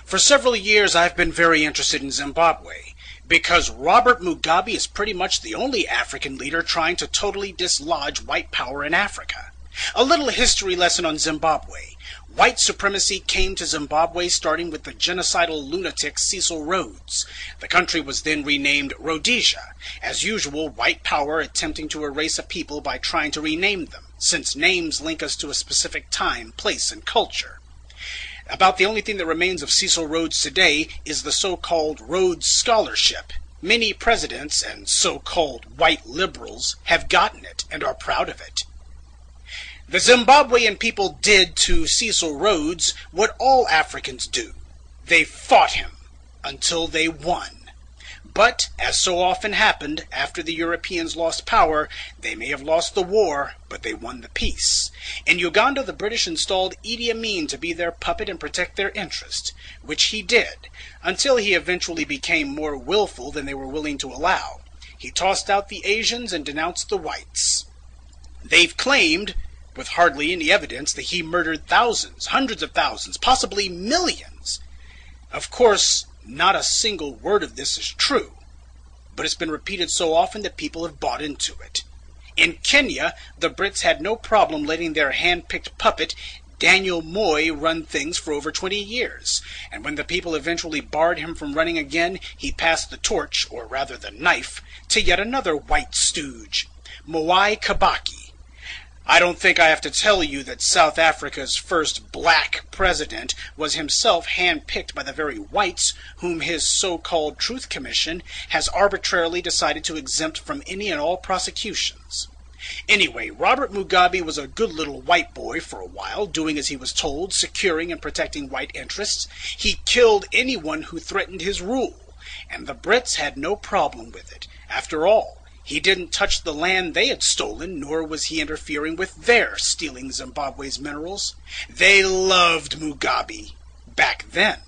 For several years I've been very interested in Zimbabwe, because Robert Mugabe is pretty much the only African leader trying to totally dislodge white power in Africa. A little history lesson on Zimbabwe. White supremacy came to Zimbabwe starting with the genocidal lunatic Cecil Rhodes. The country was then renamed Rhodesia. As usual, white power attempting to erase a people by trying to rename them, since names link us to a specific time, place, and culture. About the only thing that remains of Cecil Rhodes today is the so-called Rhodes Scholarship. Many presidents and so-called white liberals have gotten it and are proud of it. The Zimbabwean people did to Cecil Rhodes what all Africans do. They fought him until they won. But, as so often happened, after the Europeans lost power, they may have lost the war, but they won the peace. In Uganda, the British installed Idi Amin to be their puppet and protect their interest, which he did, until he eventually became more willful than they were willing to allow. He tossed out the Asians and denounced the whites. They've claimed, with hardly any evidence, that he murdered thousands, hundreds of thousands, possibly millions. Of course, not a single word of this is true, but it's been repeated so often that people have bought into it. In Kenya, the Brits had no problem letting their hand-picked puppet, Daniel Moi, run things for over 20 years, and when the people eventually barred him from running again, he passed the torch, or rather the knife, to yet another white stooge, Mwai Kibaki. I don't think I have to tell you that South Africa's first black president was himself hand-picked by the very whites whom his so-called Truth Commission has arbitrarily decided to exempt from any and all prosecutions. Anyway, Robert Mugabe was a good little white boy for a while, doing as he was told, securing and protecting white interests. He killed anyone who threatened his rule, and the Brits had no problem with it. After all, he didn't touch the land they had stolen, nor was he interfering with their stealing Zimbabwe's minerals. They loved Mugabe back then.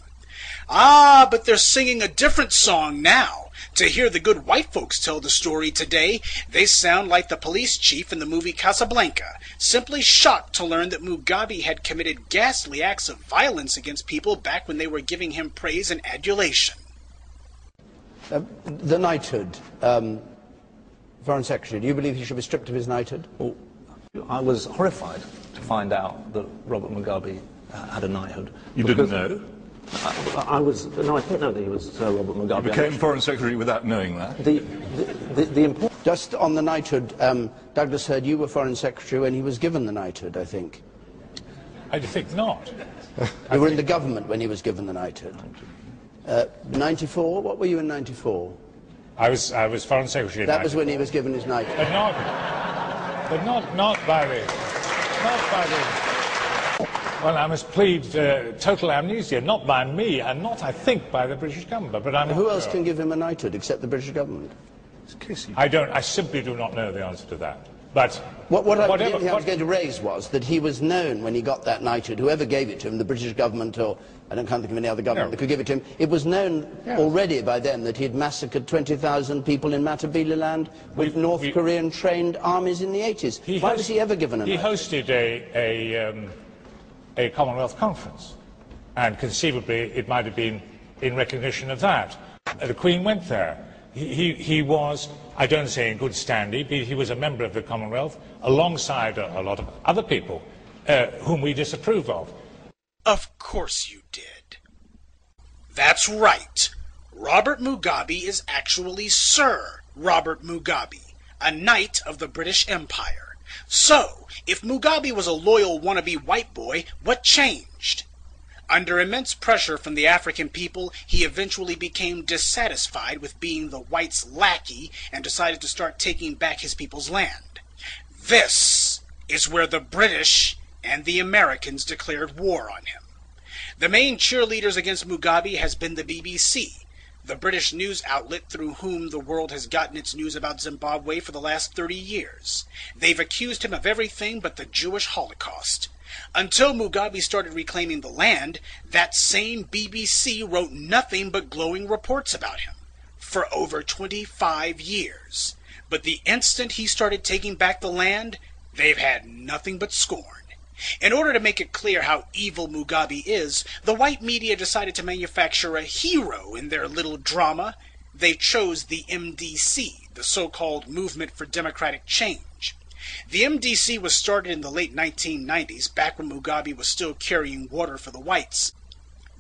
Ah, but they're singing a different song now. To hear the good white folks tell the story today, they sound like the police chief in the movie Casablanca, simply shocked to learn that Mugabe had committed ghastly acts of violence against people back when they were giving him praise and adulation. The knighthood. Foreign Secretary, do you believe he should be stripped of his knighthood? Well, I was horrified to find out that Robert Mugabe had a knighthood. You didn't know? No, I didn't know that he was Sir Robert Mugabe. You became Foreign Secretary without knowing that? Just on the knighthood, Douglas heard you were Foreign Secretary when he was given the knighthood, I think. I think not. You were in the government when he was given the knighthood. 94? What were you in 94? I was Foreign Secretary. That was when he was given his knighthood. But not by the. Well, I must plead total amnesia, not by me, and not, I think, by the British government. But I'm. Who else can give him a knighthood except the British government? I simply do not know the answer to that. But what I was going to raise was that he was known when he got that knighthood, whoever gave it to him, the British government or I can't think of any other government that could give it to him, it was known already by them that he had massacred 20,000 people in Matabeleland with North Korean trained armies in the 80s. Why was he ever given a knighthood? He hosted a Commonwealth conference, and conceivably it might have been in recognition of that. The Queen went there. He was, I don't say in good standing, but he was a member of the Commonwealth alongside a lot of other people whom we disapprove of. Of course you did. That's right. Robert Mugabe is actually Sir Robert Mugabe, a knight of the British Empire. So, if Mugabe was a loyal wannabe white boy, what changed? Under immense pressure from the African people, he eventually became dissatisfied with being the whites' lackey and decided to start taking back his people's land. This is where the British and the Americans declared war on him. The main cheerleaders against Mugabe has been the BBC, the British news outlet through whom the world has gotten its news about Zimbabwe for the last 30 years. They've accused him of everything but the Jewish Holocaust. Until Mugabe started reclaiming the land, that same BBC wrote nothing but glowing reports about him for over 25 years. But the instant he started taking back the land, they've had nothing but scorn. In order to make it clear how evil Mugabe is, the white media decided to manufacture a hero in their little drama. They chose the MDC, the so-called Movement for Democratic Change. The MDC was started in the late 1990s, back when Mugabe was still carrying water for the whites.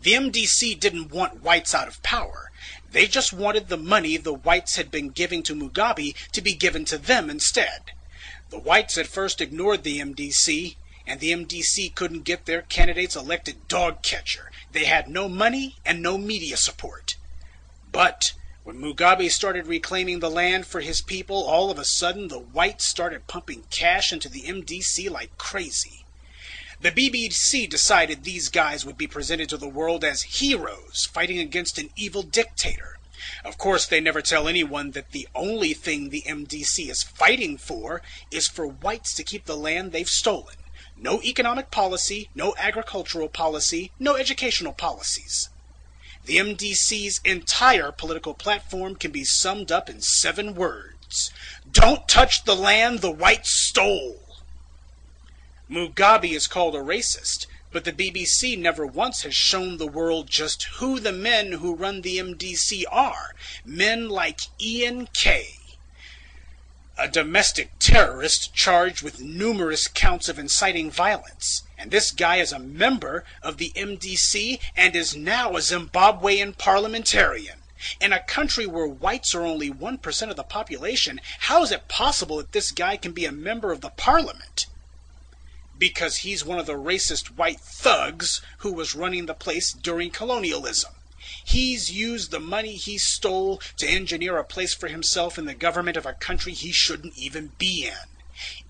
The MDC didn't want whites out of power. They just wanted the money the whites had been giving to Mugabe to be given to them instead. The whites at first ignored the MDC, and the MDC couldn't get their candidates elected dog catcher. They had no money and no media support. But when Mugabe started reclaiming the land for his people, all of a sudden the whites started pumping cash into the MDC like crazy. The BBC decided these guys would be presented to the world as heroes fighting against an evil dictator. Of course, they never tell anyone that the only thing the MDC is fighting for is for whites to keep the land they've stolen. No economic policy, no agricultural policy, no educational policies. The MDC's entire political platform can be summed up in 7 words. Don't touch the land the whites stole. Mugabe is called a racist, but the BBC never once has shown the world just who the men who run the MDC are. Men like Ian Kay, a domestic terrorist charged with numerous counts of inciting violence. And this guy is a member of the MDC and is now a Zimbabwean parliamentarian. In a country where whites are only 1% of the population, how is it possible that this guy can be a member of the parliament? Because he's one of the racist white thugs who was running the place during colonialism. He's used the money he stole to engineer a place for himself in the government of a country he shouldn't even be in.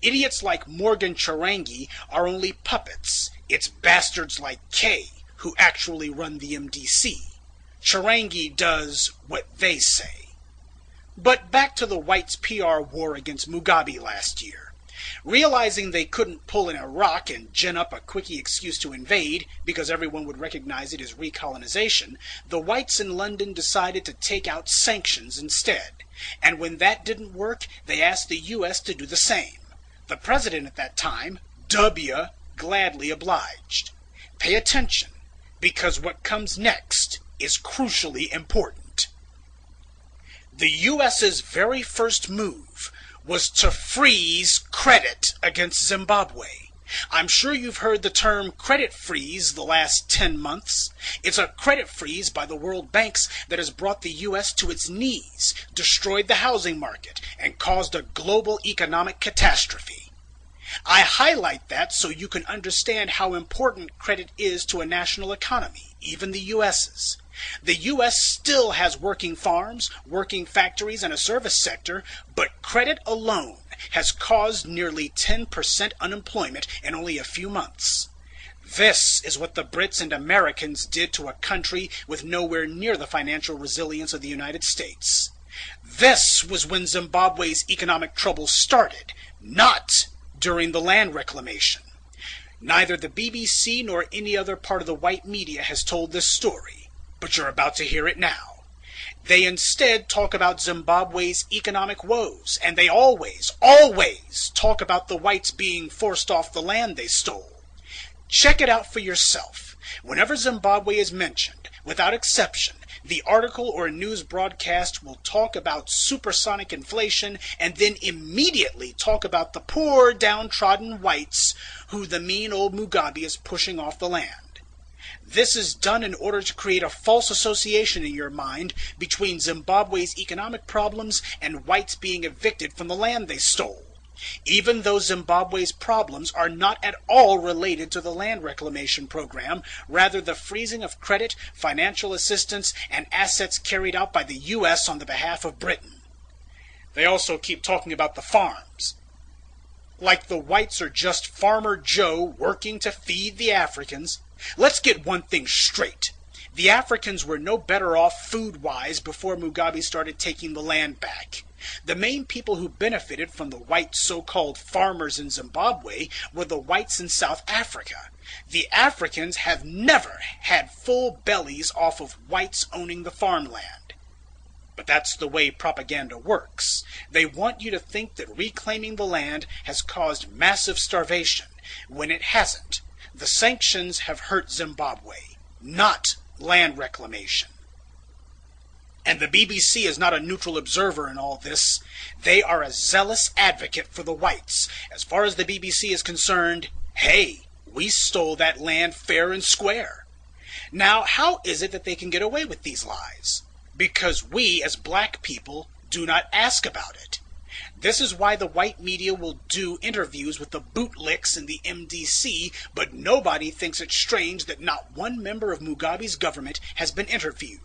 Idiots like Morgan Chirangi are only puppets. It's bastards like Kay who actually run the MDC. Chirangi does what they say. But back to the whites' PR war against Mugabe last year. Realizing they couldn't pull in Iraq and gin up a quickie excuse to invade, because everyone would recognize it as recolonization, the whites in London decided to take out sanctions instead. And when that didn't work, they asked the US to do the same. The president at that time, W, gladly obliged. Pay attention, because what comes next is crucially important. The US's very first move was to freeze credit against Zimbabwe. I'm sure you've heard the term credit freeze the last 10 months. It's a credit freeze by the World Banks that has brought the U.S. to its knees, destroyed the housing market, and caused a global economic catastrophe. I highlight that so you can understand how important credit is to a national economy, even the U.S.'s. The U.S. still has working farms, working factories, and a service sector, but credit alone has caused nearly 10% unemployment in only a few months. This is what the Brits and Americans did to a country with nowhere near the financial resilience of the United States. This was when Zimbabwe's economic troubles started, not during the land reclamation. Neither the BBC nor any other part of the white media has told this story. But you're about to hear it now. They instead talk about Zimbabwe's economic woes, and they always talk about the whites being forced off the land they stole. Check it out for yourself. Whenever Zimbabwe is mentioned, without exception, the article or news broadcast will talk about supersonic inflation and then immediately talk about the poor, downtrodden whites who the mean old Mugabe is pushing off the land. This is done in order to create a false association in your mind between Zimbabwe's economic problems and whites being evicted from the land they stole. Even though Zimbabwe's problems are not at all related to the land reclamation program, rather the freezing of credit, financial assistance, and assets carried out by the U.S. on the behalf of Britain. They also keep talking about the farms. Like the whites are just Farmer Joe working to feed the Africans. Let's get one thing straight. The Africans were no better off food-wise before Mugabe started taking the land back. The main people who benefited from the white so-called farmers in Zimbabwe were the whites in South Africa. The Africans have never had full bellies off of whites owning the farmland. But that's the way propaganda works. They want you to think that reclaiming the land has caused massive starvation, when it hasn't. The sanctions have hurt Zimbabwe, not land reclamation. And the BBC is not a neutral observer in all this. They are a zealous advocate for the whites. As far as the BBC is concerned, hey, we stole that land fair and square. Now, how is it that they can get away with these lies? Because we, as black people, do not ask about it. This is why the white media will do interviews with the bootlicks in the MDC, but nobody thinks it strange that not one member of Mugabe's government has been interviewed.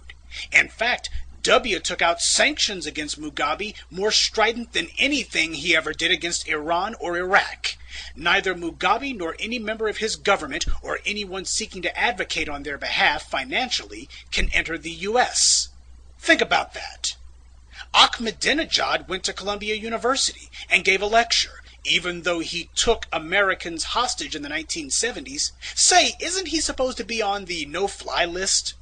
In fact, W took out sanctions against Mugabe more strident than anything he ever did against Iran or Iraq. Neither Mugabe nor any member of his government or anyone seeking to advocate on their behalf financially can enter the U.S. Think about that. Ahmadinejad went to Columbia University and gave a lecture, even though he took Americans hostage in the 1970s. Say, isn't he supposed to be on the no-fly list?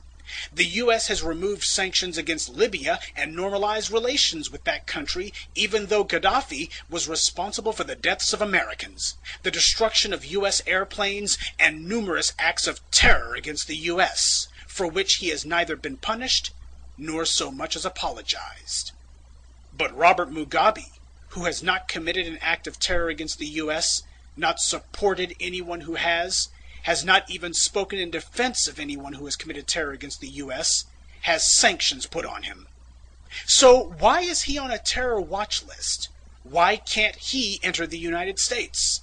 The U.S. has removed sanctions against Libya and normalized relations with that country, even though Gaddafi was responsible for the deaths of Americans, the destruction of U.S. airplanes, and numerous acts of terror against the U.S., for which he has neither been punished nor so much as apologized. But Robert Mugabe, who has not committed an act of terror against the U.S., not supported anyone who has not even spoken in defense of anyone who has committed terror against the U.S., has sanctions put on him. So why is he on a terror watch list? Why can't he enter the United States?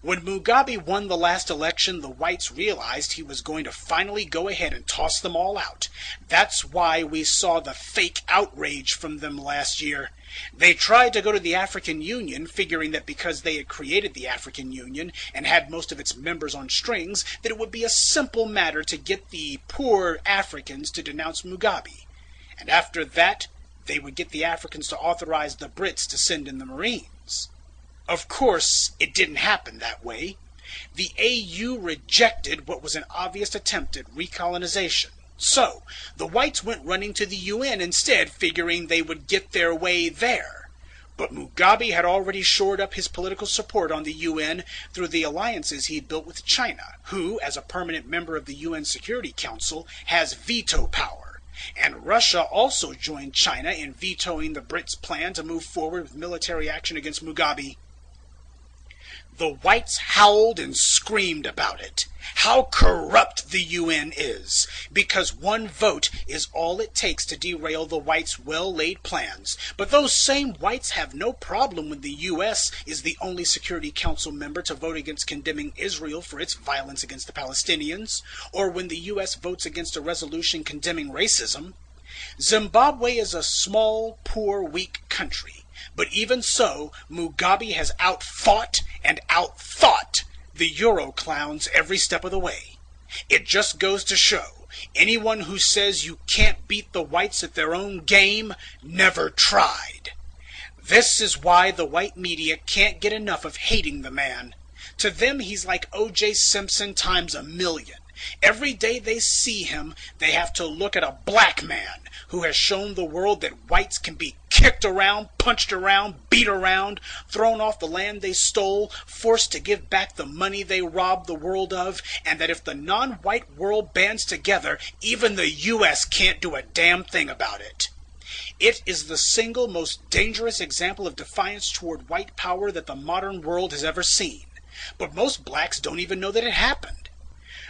When Mugabe won the last election, the whites realized he was going to finally go ahead and toss them all out. That's why we saw the fake outrage from them last year. They tried to go to the African Union, figuring that because they had created the African Union and had most of its members on strings, that it would be a simple matter to get the poor Africans to denounce Mugabe. And after that, they would get the Africans to authorize the Brits to send in the Marines. Of course, it didn't happen that way. The AU rejected what was an obvious attempt at recolonization. So, the whites went running to the UN instead, figuring they would get their way there. But Mugabe had already shored up his political support on the UN through the alliances he'd built with China, who, as a permanent member of the UN Security Council, has veto power. And Russia also joined China in vetoing the Brits' plan to move forward with military action against Mugabe. The whites howled and screamed about it. How corrupt the UN is, because one vote is all it takes to derail the whites' well-laid plans. But those same whites have no problem when the US is the only Security Council member to vote against condemning Israel for its violence against the Palestinians, or when the US votes against a resolution condemning racism. Zimbabwe is a small, poor, weak country. But even so, Mugabe has outfought and outthought the Euro clowns every step of the way. It just goes to show, anyone who says you can't beat the whites at their own game never tried. This is why the white media can't get enough of hating the man. To them, he's like O.J. Simpson times 1,000,000. Every day they see him, they have to look at a black man who has shown the world that whites can be kicked around, punched around, beat around, thrown off the land they stole, forced to give back the money they robbed the world of, and that if the non-white world bands together, even the U.S. can't do a damn thing about it. It is the single most dangerous example of defiance toward white power that the modern world has ever seen. But most blacks don't even know that it happened.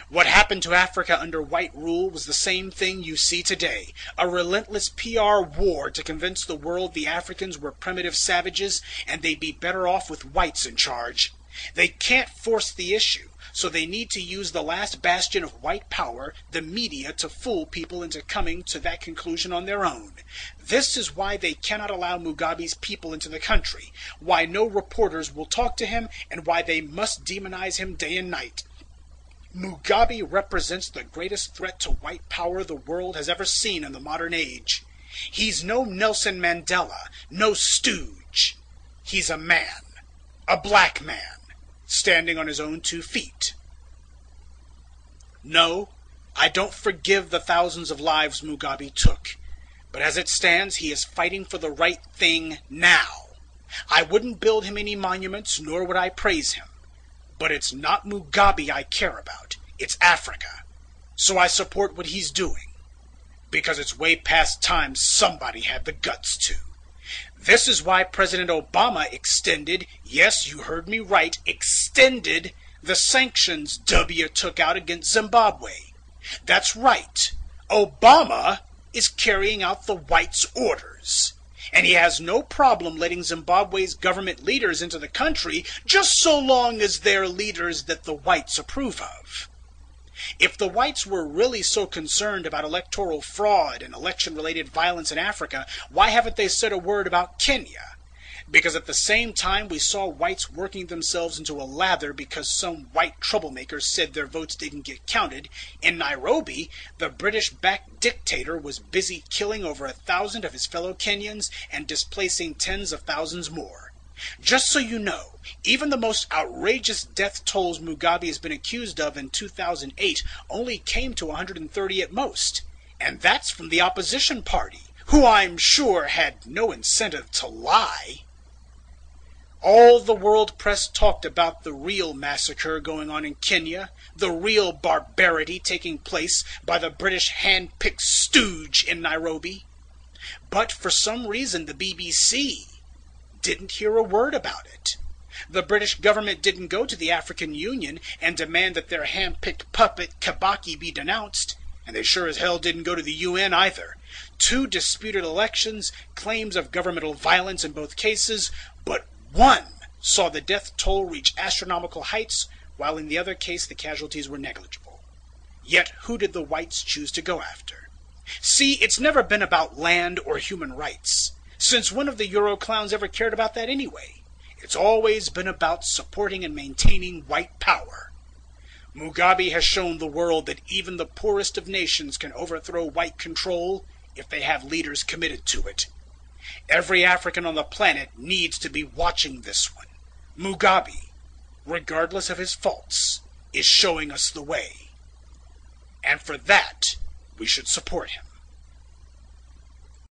What happened to Africa under white rule was the same thing you see today, a relentless PR war to convince the world the Africans were primitive savages and they'd be better off with whites in charge. They can't force the issue, so they need to use the last bastion of white power, the media, to fool people into coming to that conclusion on their own. This is why they cannot allow Mugabe's people into the country, why no reporters will talk to him, and why they must demonize him day and night. Mugabe represents the greatest threat to white power the world has ever seen in the modern age. He's no Nelson Mandela, no stooge. He's a man, a black man, standing on his own 2 feet. No, I don't forgive the thousands of lives Mugabe took, But as it stands, he is fighting for the right thing now. I wouldn't build him any monuments, nor would I praise him. But it's not Mugabe I care about. It's Africa. So I support what he's doing. Because it's way past time somebody had the guts to. This is why President Obama extended, yes, you heard me right, extended the sanctions W took out against Zimbabwe. That's right. Obama is carrying out the whites' orders. And he has no problem letting Zimbabwe's government leaders into the country just so long as they're leaders that the whites approve of. If the whites were really so concerned about electoral fraud and election-related violence in Africa, why haven't they said a word about Kenya? Because at the same time we saw whites working themselves into a lather because some white troublemakers said their votes didn't get counted, in Nairobi, the British-backed dictator was busy killing over 1,000 of his fellow Kenyans and displacing tens of thousands more. Just so you know, even the most outrageous death tolls Mugabe has been accused of in 2008 only came to 130 at most. And that's from the opposition party, who I'm sure had no incentive to lie. All the world press talked about the real massacre going on in Kenya, the real barbarity taking place by the British hand-picked stooge in Nairobi. But for some reason the BBC didn't hear a word about it. The British government didn't go to the African Union and demand that their hand-picked puppet Kibaki be denounced, and they sure as hell didn't go to the UN either. 2 disputed elections, claims of governmental violence in both cases, but one saw the death toll reach astronomical heights, while in the other case the casualties were negligible. Yet who did the whites choose to go after? See, it's never been about land or human rights. Since when have the Euro clowns ever cared about that anyway? It's always been about supporting and maintaining white power. Mugabe has shown the world that even the poorest of nations can overthrow white control if they have leaders committed to it. Every African on the planet needs to be watching this one. Mugabe, regardless of his faults, is showing us the way. And for that, we should support him.